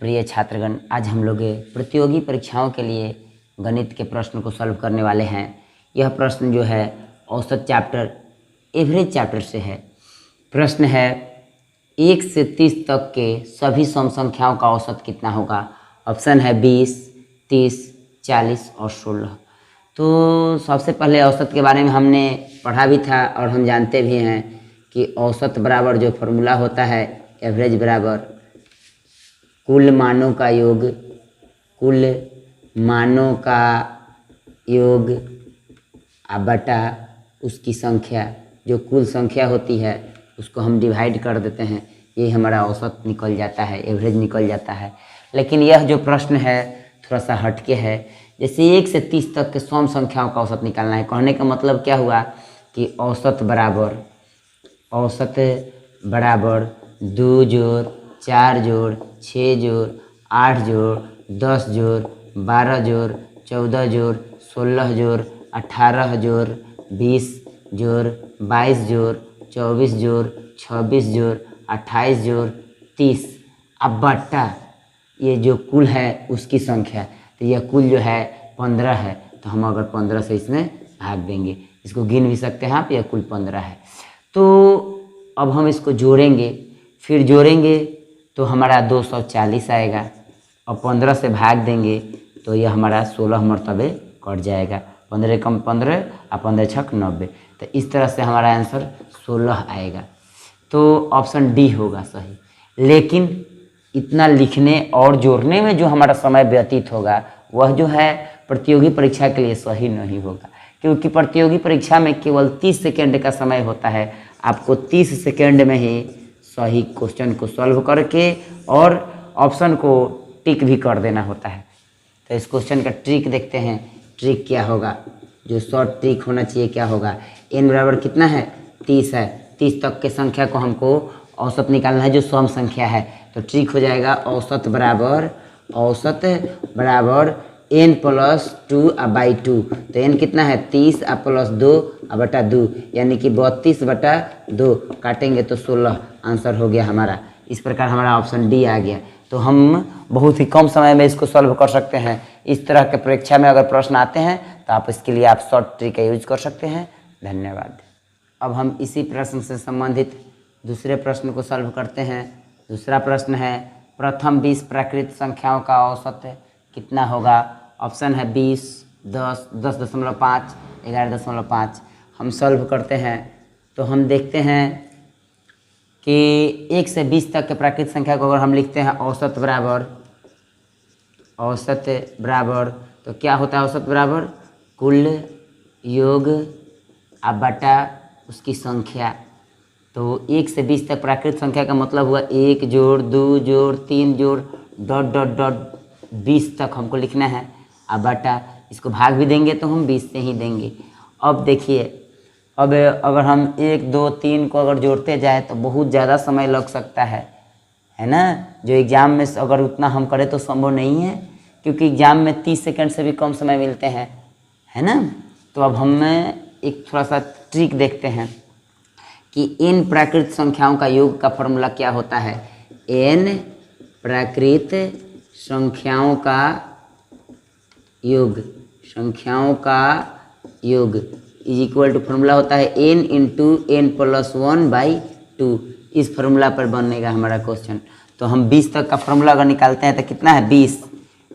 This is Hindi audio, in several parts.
प्रिय छात्रगण, आज हम लोग प्रतियोगी परीक्षाओं के लिए गणित के प्रश्न को सॉल्व करने वाले हैं। यह प्रश्न जो है औसत चैप्टर एवरेज चैप्टर से है। प्रश्न है 1 से 30 तक के सभी सम संख्याओं का औसत कितना होगा। ऑप्शन है 20, 30, 40 और 16। तो सबसे पहले औसत के बारे में हमने पढ़ा भी था और हम जानते भी हैं कि औसत बराबर जो फॉर्मूला होता है एवरेज बराबर कुल मानों का योग, कुल मानों का योग बटा उसकी संख्या, जो कुल संख्या होती है उसको हम डिवाइड कर देते हैं, ये हमारा औसत निकल जाता है, एवरेज निकल जाता है। लेकिन यह जो प्रश्न है थोड़ा सा हटके है। जैसे 1 से 30 तक के सम संख्याओं का औसत निकालना है। कहने का मतलब क्या हुआ कि औसत बराबर 2 जोड़ 4 जोड़ 6 जोड़ 8 जोड़ 10 जोड़ 12 जोड़ 14 जोड़ 16 जोड़ 18 जोड़ 20 जोड़ 22 जोड़ 24 जोड़ 26 जोड़ 28 जोड़ 30 अब बट्टा ये जो कुल है उसकी संख्या। तो यह कुल जो है 15 है, तो हम अगर 15 से इसमें भाग देंगे, इसको गिन भी सकते हैं आप, यह कुल 15 है। तो अब हम इसको जोड़ेंगे, फिर जोड़ेंगे तो हमारा 240 आएगा और 15 से भाग देंगे तो यह हमारा 16 मरतबे कट जाएगा। 15 कम 15 और 15 छक 90। तो इस तरह से हमारा आंसर 16 आएगा। तो ऑप्शन डी होगा सही। लेकिन इतना लिखने और जोड़ने में जो हमारा समय व्यतीत होगा वह जो है प्रतियोगी परीक्षा के लिए सही नहीं होगा, क्योंकि प्रतियोगी परीक्षा में केवल 30 सेकेंड का समय होता है। आपको 30 सेकेंड में ही सही क्वेश्चन को सॉल्व करके और ऑप्शन को टिक भी कर देना होता है। तो इस क्वेश्चन का ट्रिक देखते हैं। ट्रिक क्या होगा, जो शॉर्ट ट्रिक होना चाहिए क्या होगा। n बराबर कितना है 30 है। 30 तक के संख्या को हमको औसत निकालना है जो सम संख्या है। तो ट्रिक हो जाएगा औसत बराबर n प्लस 2/2। तो n कितना है 30 प्लस 2/2 यानी कि 32/2 काटेंगे तो 16 आंसर हो गया हमारा। इस प्रकार हमारा ऑप्शन डी आ गया। तो हम बहुत ही कम समय में इसको सॉल्व कर सकते हैं। इस तरह के परीक्षा में अगर प्रश्न आते हैं तो आप इसके लिए आप शॉर्ट ट्रिक का यूज कर सकते हैं। धन्यवाद। अब हम इसी प्रश्न से संबंधित दूसरे प्रश्न को सॉल्व करते हैं। दूसरा प्रश्न है प्रथम 20 प्राकृत संख्याओं का औसत कितना होगा। ऑप्शन है 20, 10, 10.5, 11.5। हम सॉल्व करते हैं तो हम देखते हैं कि 1 से 20 तक के प्राकृत संख्या को अगर हम लिखते हैं औसत बराबर तो क्या होता है औसत बराबर कुल योग बटा उसकी संख्या। तो 1 से 20 तक प्राकृत संख्या का मतलब हुआ 1 जोड़ 2 जोड़ 3 जोड़ ... 20 तक हमको लिखना है। अब बटा इसको भाग भी देंगे तो हम 20 से ही देंगे। अब देखिए, अब अगर हम 1, 2, 3 को अगर जोड़ते जाए तो बहुत ज़्यादा समय लग सकता है ना। जो एग्ज़ाम में अगर उतना हम करें तो संभव नहीं है, क्योंकि एग्ज़ाम में 30 सेकंड से भी कम समय मिलते हैं, है ना। तो अब हम एक थोड़ा सा ट्रिक देखते हैं कि n प्राकृत संख्याओं का योग का फॉर्मूला क्या होता है। n प्राकृत संख्याओं का योग इज इक्वल टू फॉर्मूला होता है n इंटू n प्लस 1/2। इस फार्मूला पर बनेगा हमारा क्वेश्चन। तो हम 20 तक का फार्मूला अगर निकालते हैं तो कितना है 20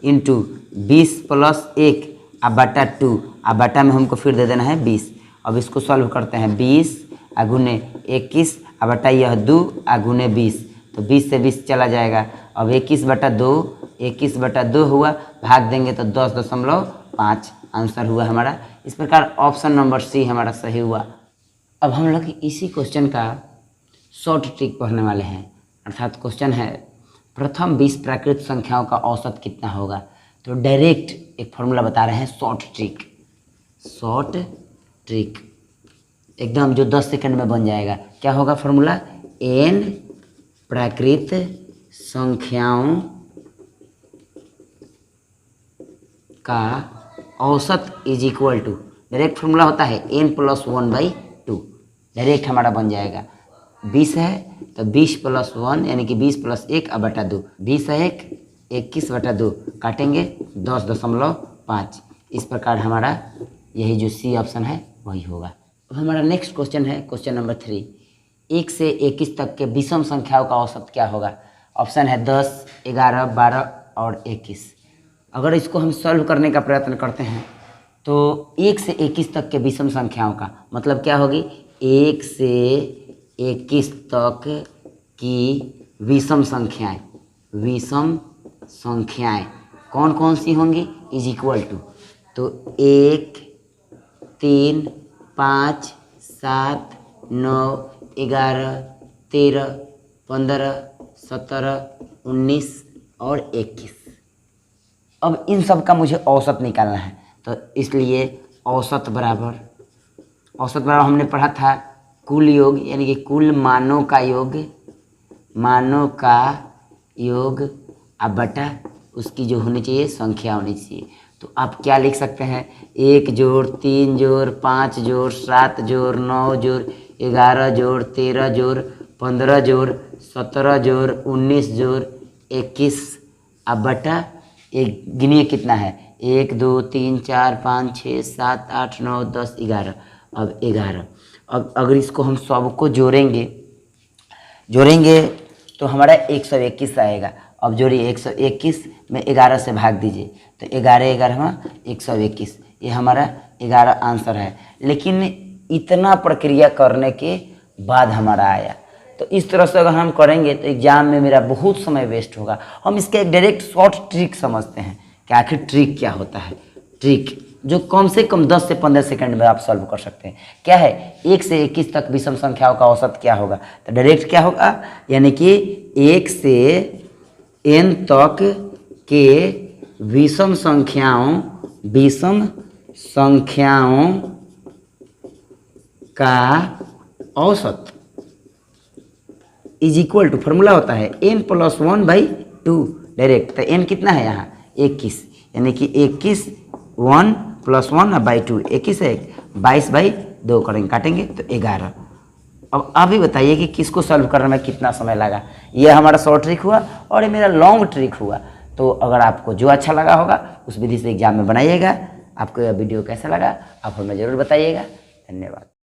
इंटू 20 प्लस 1 बटा 2 बटा में हमको फिर दे देना है 20। अब इसको सॉल्व करते हैं 20 गुने 21 बटा यह 2 गुने 20। तो 20 से 20 चला जाएगा। अब 21/2 हुआ, भाग देंगे तो 10.5 आंसर हुआ हमारा। इस प्रकार ऑप्शन नंबर सी हमारा सही हुआ। अब हम लोग इसी क्वेश्चन का शॉर्ट ट्रिक पढ़ने वाले हैं। अर्थात क्वेश्चन है प्रथम 20 प्राकृत संख्याओं का औसत कितना होगा। तो डायरेक्ट एक फॉर्मूला बता रहे हैं शॉर्ट ट्रिक एकदम जो 10 सेकंड में बन जाएगा। क्या होगा फॉर्मूला, n प्राकृत संख्याओं का औसत is equal to, direct formula होता है n प्लस 1/2। डायरेक्ट हमारा बन जाएगा 20 है तो 20 प्लस 1 यानी कि 20 प्लस 1 बटा 2। 20 है 1 21/2 काटेंगे 10.5। इस प्रकार हमारा यही जो सी ऑप्शन है वही होगा। अब हमारा नेक्स्ट क्वेश्चन है क्वेश्चन नंबर 3। 1 से 21 तक के विषम संख्याओं का औसत क्या होगा? ऑप्शन है 10, 11, 12 और 21। अगर इसको हम सॉल्व करने का प्रयत्न करते हैं तो 1 से 21 तक के विषम संख्याओं का मतलब क्या होगी? 1 से 21 तक की विषम संख्याएं कौन कौन सी होंगी? इज इक्वल टू, तो 1, 3, 5, 7, 9, 11, 13, 15, 17, 19 और 21। अब इन सब का मुझे औसत निकालना है, तो इसलिए औसत बराबर हमने पढ़ा था कुल योग, यानी कि कुल मानों का योग अब बटा उसकी जो होनी चाहिए संख्या होनी चाहिए। तो आप क्या लिख सकते हैं? 1 जोड़ 3 जोड़ 5 जोड़ 7 जोड़ 9 जोड़ 11 जोड़ 13 जोड़ 15 जोड़ 17 जोड़ 19 जोड़ 21 अब बटा एक गिनिए कितना है? 1 2 3 4 5 6 7 8 9 10 11। अब 11। अब अगर इसको हम सबको जोड़ेंगे तो हमारा 121 आएगा। अब जोड़िए 121 में 11 से भाग दीजिए तो 11 121, ये हमारा 11 आंसर है। लेकिन इतना प्रक्रिया करने के बाद हमारा आया, तो इस तरह से अगर हम करेंगे तो एग्जाम में मेरा बहुत समय वेस्ट होगा। हम इसका एक डायरेक्ट शॉर्ट ट्रिक समझते हैं कि आखिर ट्रिक क्या होता है। ट्रिक जो कम से कम 10 से 15 सेकंड में आप सॉल्व कर सकते हैं। क्या है? 1 से 21 तक विषम संख्याओं का औसत क्या होगा? तो डायरेक्ट क्या होगा, यानी कि 1 से n तक के विषम संख्याओं का औसत इज इक्वल टू, फॉर्मूला होता है n+1/2 डायरेक्ट। तो n कितना है यहाँ? 21, यानी कि 21 1+1/2 21 है, 22/2 करेंगे, काटेंगे तो 11। अब आप ही बताइए कि किसको सॉल्व करने में कितना समय लगा। ये हमारा शॉर्ट ट्रिक हुआ और ये मेरा लॉन्ग ट्रिक हुआ। तो अगर आपको जो अच्छा लगा होगा उस विधि से एग्जाम में बनाइएगा। आपको यह वीडियो कैसा लगा आप हमें ज़रूर बताइएगा। धन्यवाद।